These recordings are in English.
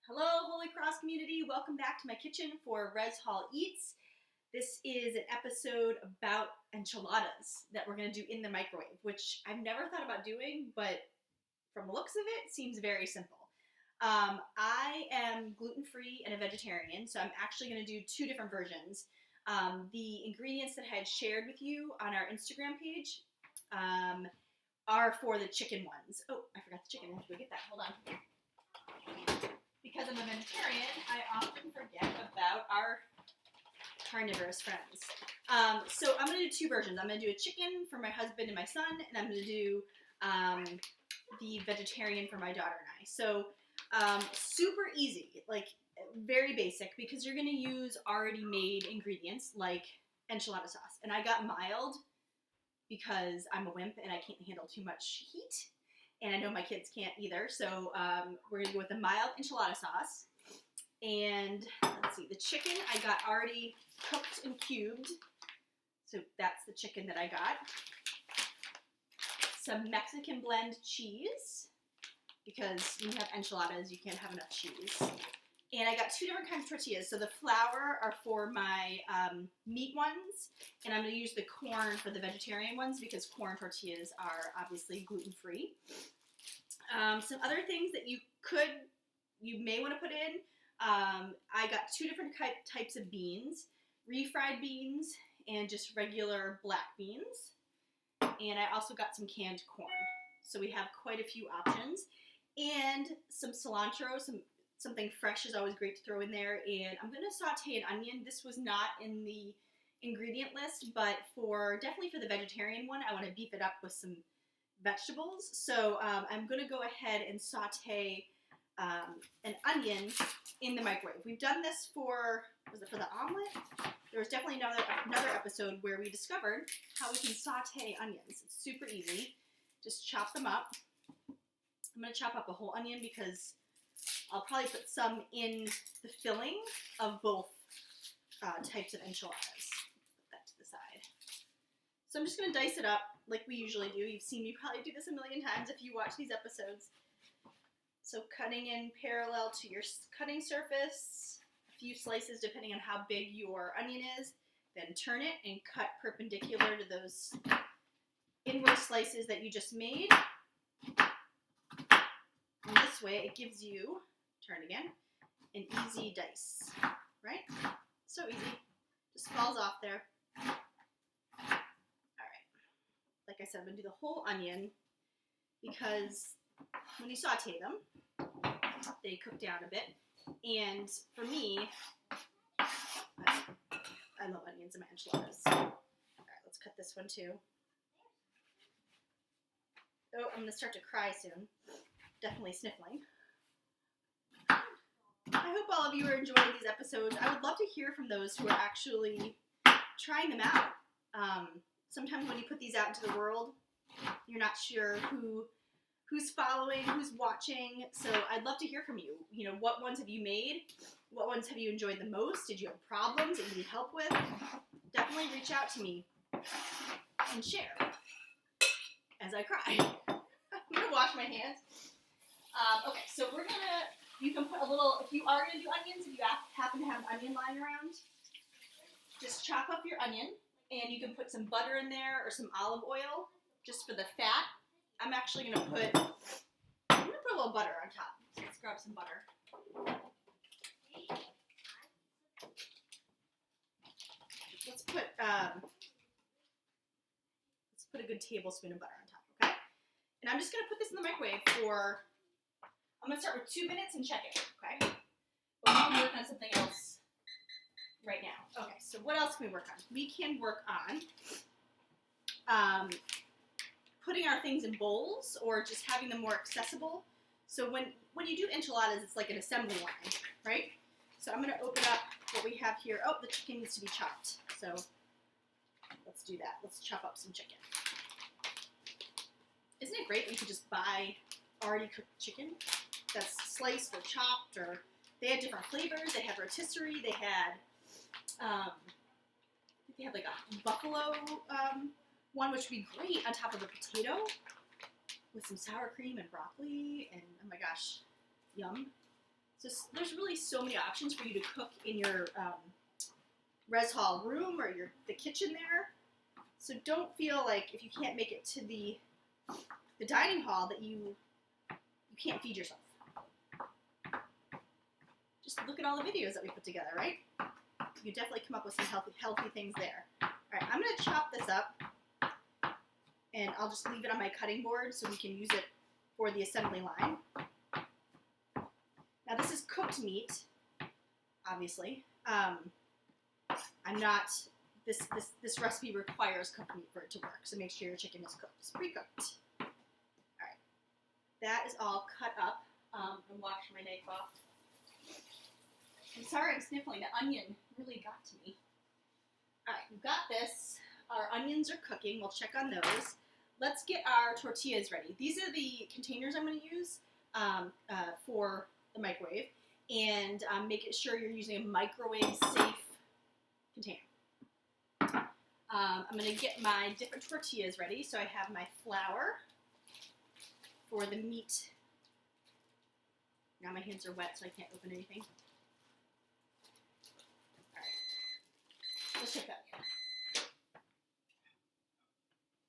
Hello, Holy Cross community. Welcome back to my kitchen for Res Hall Eats. This is an episode about enchiladas that we're going to do in the microwave, which I've never thought about doing, but from the looks of it, seems very simple. I am gluten-free and a vegetarian, so I'm actually going to do two different versions. The ingredients that I had shared with you on our Instagram page are for the chicken ones. Oh, I forgot the chicken. I have to go get that. Hold on. Because I'm a vegetarian, I often forget about our carnivorous friends. So I'm going to do two versions. I'm going to do a chicken for my husband and my son, and I'm going to do the vegetarian for my daughter and I. So super easy, like very basic, because you're going to use already made ingredients like enchilada sauce. And I got mild because I'm a wimp and I can't handle too much heat. And I know my kids can't either, so we're going to go with the mild enchilada sauce. And let's see, the chicken I got already cooked and cubed. So that's the chicken that I got. Some Mexican blend cheese, because when you have enchiladas, you can't have enough cheese. And I got two different kinds of tortillas. So the flour are for my meat ones, and I'm going to use the corn for the vegetarian ones because corn tortillas are obviously gluten-free. Some other things that you may want to put in, I got two different types of beans, refried beans and just regular black beans. And I also got some canned corn. So we have quite a few options. And some cilantro, something fresh is always great to throw in there. And I'm going to saute an onion. This was not in the ingredient list, but definitely for the vegetarian one, I want to beef it up with some vegetables. So I'm going to go ahead and saute an onion in the microwave. We've done this was it for the omelet? There was definitely another episode where we discovered how we can saute onions. It's super easy. Just chop them up. I'm going to chop up a whole onion because I'll probably put some in the filling of both types of enchiladas. Put that to the side. So I'm just going to dice it up like we usually do. You've seen me probably do this a million times if you watch these episodes. So cutting in parallel to your cutting surface, a few slices depending on how big your onion is, then turn it and cut perpendicular to those inward slices that you just made. And this way it gives you, turn again, an easy dice, right? So easy. Just falls off there. Like I said, I'm going to do the whole onion because when you saute them, they cook down a bit. And for me, I love onions in my enchiladas. All right, let's cut this one too. Oh, I'm going to start to cry soon. Definitely sniffling. I hope all of you are enjoying these episodes. I would love to hear from those who are actually trying them out. Sometimes when you put these out into the world, you're not sure who's following, who's watching. So I'd love to hear from you. You know, what ones have you made? What ones have you enjoyed the most? Did you have problems that you need help with? Definitely reach out to me and share as I cry. I'm going to wash my hands. Okay, so you can put a little, if you are going to do onions, if you happen to have an onion lying around, just chop up your onion. And you can put some butter in there or some olive oil just for the fat. I'm actually going to put a little butter on top. So let's grab some butter. Let's put a good tablespoon of butter on top, okay? And I'm just going to put this in the microwave I'm going to start with 2 minutes and check it, okay? But we'll work on something else right now. Okay, so what else can we work on? We can work on putting our things in bowls or just having them more accessible. So when you do enchiladas, it's like an assembly line, right? So I'm going to open up what we have here. Oh, the chicken needs to be chopped. So let's do that. Let's chop up some chicken. Isn't it great when you can just buy already cooked chicken that's sliced or chopped, or they had different flavors. They had rotisserie. They had like a buffalo one, which would be great on top of a potato with some sour cream and broccoli, and oh my gosh, yum. So there's really so many options for you to cook in your res hall room or the kitchen there. So don't feel like if you can't make it to the dining hall that you can't feed yourself. Just look at all the videos that we put together, right? You definitely come up with some healthy things there. All right, I'm gonna chop this up, and I'll just leave it on my cutting board so we can use it for the assembly line. Now this is cooked meat, obviously. I'm not. This recipe requires cooked meat for it to work, so make sure your chicken is cooked, pre-cooked. All right, that is all cut up. I'm washing my knife off. I'm sorry I'm sniffling. The onion really got to me. All right, we've got this. Our onions are cooking. We'll check on those. Let's get our tortillas ready. These are the containers I'm going to use for the microwave. And make sure you're using a microwave-safe container. I'm going to get my different tortillas ready. So I have my flour for the meat. Now my hands are wet, so I can't open anything. Let's check that again.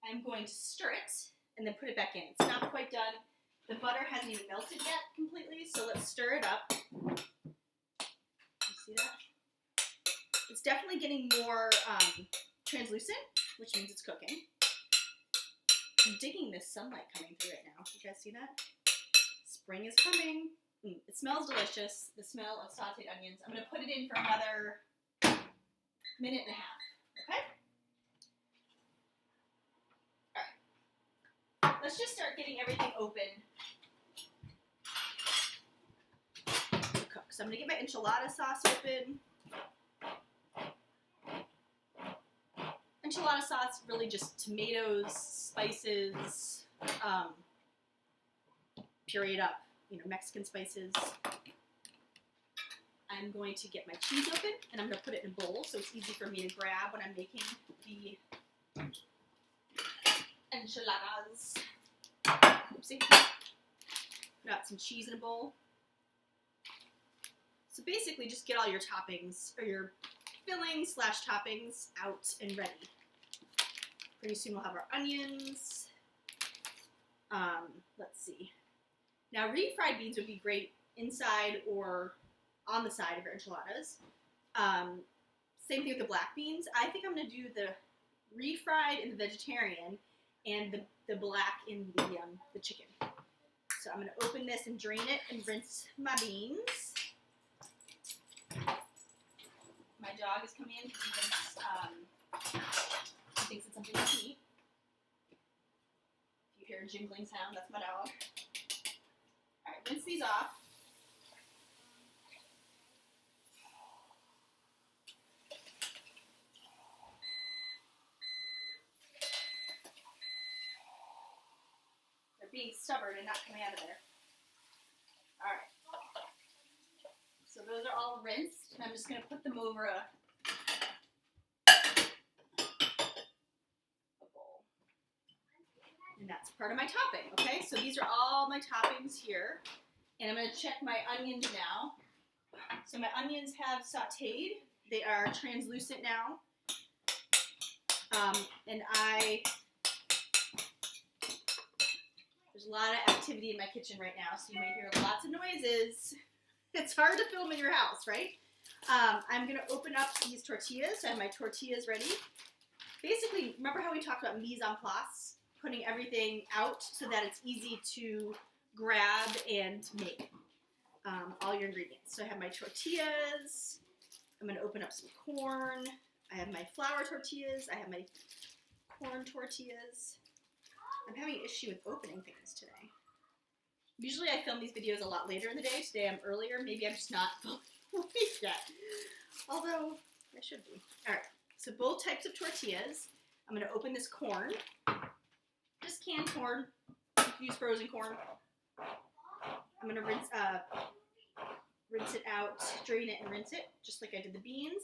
I'm going to stir it and then put it back in. It's not quite done. The butter hasn't even melted yet completely, so let's stir it up. You see that? It's definitely getting more translucent, which means it's cooking. I'm digging this sunlight coming through right now. You guys see that? Spring is coming. It smells delicious. The smell of sauteed onions. I'm going to put it in for another minute and a half, okay? All right. Let's just start getting everything open to cook. So I'm gonna get my enchilada sauce open. Enchilada sauce, really just tomatoes, spices, pureed up, Mexican spices. I'm going to get my cheese open, and I'm going to put it in a bowl so it's easy for me to grab when I'm making the enchiladas. Oopsie. Put out some cheese in a bowl. So basically just get all your toppings, or your fillings / toppings out and ready. Pretty soon we'll have our onions. Let's see. Now refried beans would be great inside or on the side of your enchiladas. Same thing with the black beans. I think I'm going to do the refried in the vegetarian and the black in the chicken. So I'm going to open this and drain it and rinse my beans. My dog is coming in because he thinks it's something to eat. If you hear a jingling sound, that's my dog. All right, rinse these off. Being stubborn and not coming out of there. All right. So those are all rinsed, and I'm just going to put them over a bowl. And that's part of my topping, okay? So these are all my toppings here. And I'm going to check my onions now. So my onions have sauteed. They are translucent now. And there's a lot of activity in my kitchen right now, so you may hear lots of noises. It's hard to film in your house, right? I'm going to open up these tortillas. I have my tortillas ready. Basically, remember how we talked about mise en place? Putting everything out so that it's easy to grab and make all your ingredients. So I have my tortillas. I'm going to open up some corn. I have my flour tortillas. I have my corn tortillas. I'm having an issue with opening things today. Usually I film these videos a lot later in the day. Today I'm earlier. Maybe I'm just not filming yet. Although, I should be. Alright, so both types of tortillas. I'm going to open this corn. Just canned corn. You can use frozen corn. I'm going to rinse it out, drain it and rinse it, just like I did the beans.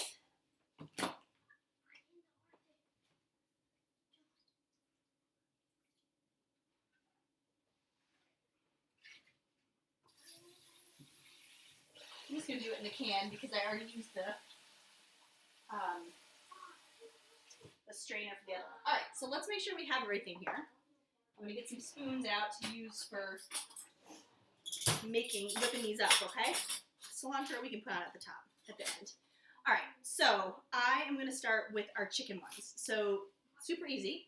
just going to do it in the can because I already used the strainer for the other one. Alright, so let's make sure we have everything here. I'm going to get some spoons out to use for whipping these up, okay? Cilantro we can put on at the top, at the end. Alright, so I am going to start with our chicken ones. So, super easy.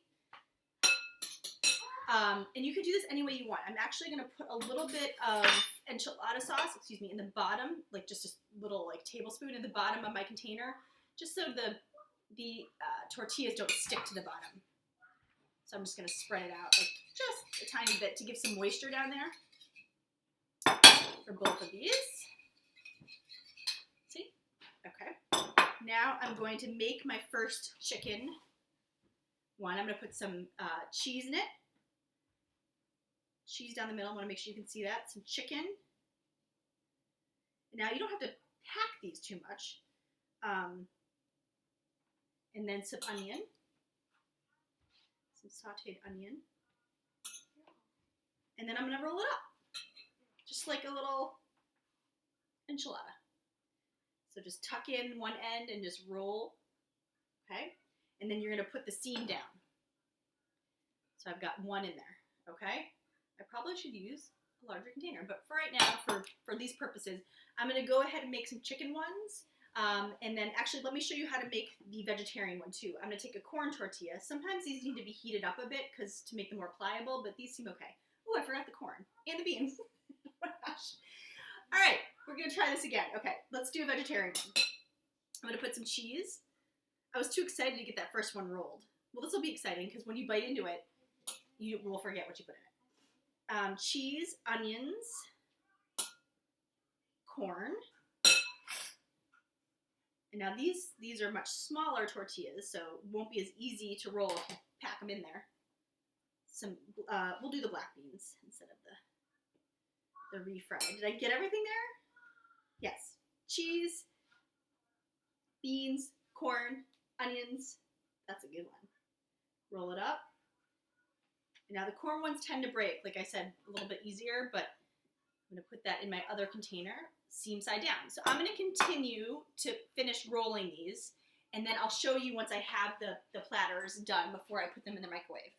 And you can do this any way you want. I'm actually going to put a little bit of enchilada sauce, in the bottom, like just a little like tablespoon in the bottom of my container, just so the tortillas don't stick to the bottom. So I'm just going to spread it out like just a tiny bit to give some moisture down there for both of these. See? Okay. Now I'm going to make my first chicken one. I'm going to put some cheese in it. Cheese down the middle. I want to make sure you can see that. Some chicken. Now you don't have to pack these too much. And then some onion. Some sauteed onion. And then I'm going to roll it up. Just like a little enchilada. So just tuck in one end and just roll. Okay? And then you're going to put the seam down. So I've got one in there. Okay? I probably should use a larger container, but for right now, for these purposes, I'm going to go ahead and make some chicken ones, and then actually let me show you how to make the vegetarian one too. I'm going to take a corn tortilla. Sometimes these need to be heated up a bit to make them more pliable, but these seem okay. Oh, I forgot the corn and the beans. Oh my gosh. All right, we're going to try this again. Okay, let's do a vegetarian one. I'm going to put some cheese. I was too excited to get that first one rolled. Well, this will be exciting because when you bite into it, you will forget what you put in it. Cheese, onions, corn. And now these are much smaller tortillas, so it won't be as easy to roll if you pack them in there. Some, we'll do the black beans instead of the refried. Did I get everything there? Yes. Cheese, beans, corn, onions. That's a good one. Roll it up. Now the corn ones tend to break, like I said, a little bit easier, but I'm going to put that in my other container, seam side down. So I'm going to continue to finish rolling these, and then I'll show you once I have the platters done before I put them in the microwave.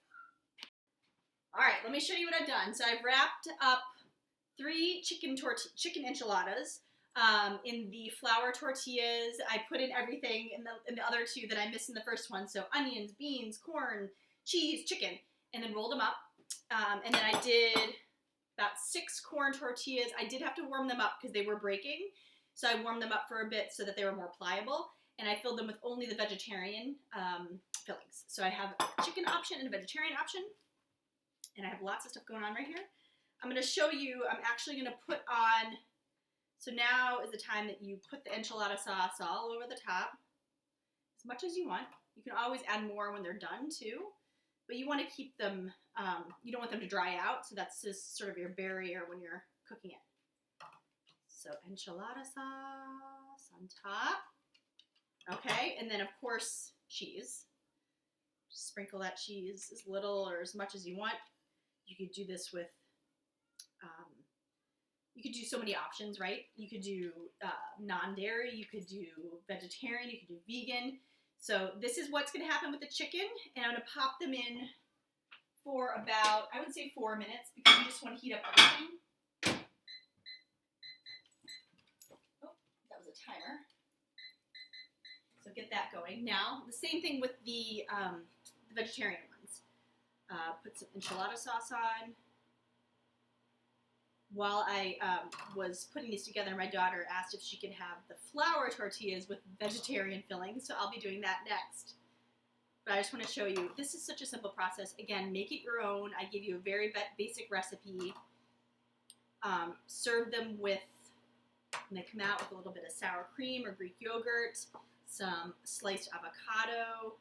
All right, let me show you what I've done. So I've wrapped up 3 chicken enchiladas in the flour tortillas. I put in everything in the other 2 that I missed in the first one. So onions, beans, corn, cheese, chicken. And then rolled them up. And then I did about 6 corn tortillas. I did have to warm them up because they were breaking. So I warmed them up for a bit so that they were more pliable. And I filled them with only the vegetarian fillings. So I have a chicken option and a vegetarian option. And I have lots of stuff going on right here. I'm going to show you, I'm actually going to put on, so now is the time that you put the enchilada sauce all over the top. As much as you want. You can always add more when they're done too. But you want to keep them, you don't want them to dry out, so that's just sort of your barrier when you're cooking it. So enchilada sauce on top. Okay, and then of course cheese. Just sprinkle that cheese as little or as much as you want. You could do this with, you could do so many options, right? You could do non-dairy, you could do vegetarian, you could do vegan. So this is what's going to happen with the chicken, and I'm going to pop them in for about, I would say 4 minutes, because you just want to heat up everything. Oh, that was a timer. So get that going. Now, the same thing with the vegetarian ones. Put some enchilada sauce on. While I was putting these together, my daughter asked if she could have the flour tortillas with vegetarian fillings, so I'll be doing that next. But I just want to show you, this is such a simple process. Again, make it your own. I give you a very basic recipe. Serve them with, and they come out with a little bit of sour cream or Greek yogurt, some sliced avocado.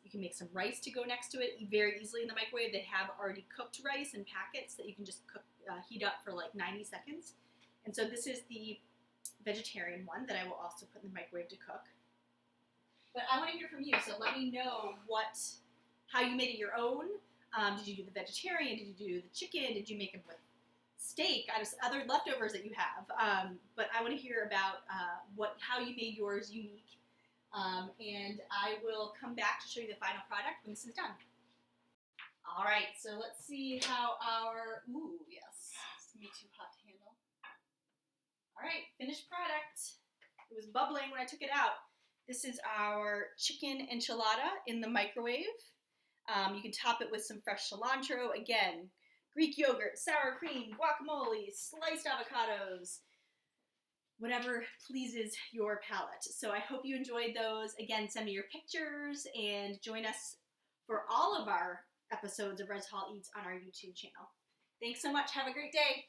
You can make some rice to go next to it very easily in the microwave. They have already cooked rice in packets that you can just heat up for like 90 seconds. And so this is the vegetarian one that I will also put in the microwave to cook. But I want to hear from you, so let me know how you made it your own. Did you do the vegetarian? Did you do the chicken? Did you make them with steak out of other leftovers that you have. But I want to hear about how you made yours unique. And I will come back to show you the final product when this is done. All right, so let's see how ooh, yes, it's gonna be too hot to handle. All right, finished product. It was bubbling when I took it out. This is our chicken enchilada in the microwave. You can top it with some fresh cilantro. Again, Greek yogurt, sour cream, guacamole, sliced avocados, whatever pleases your palate. So I hope you enjoyed those. Again, send me your pictures and join us for all of our episodes of Res Hall Eats on our YouTube channel. Thanks so much. Have a great day.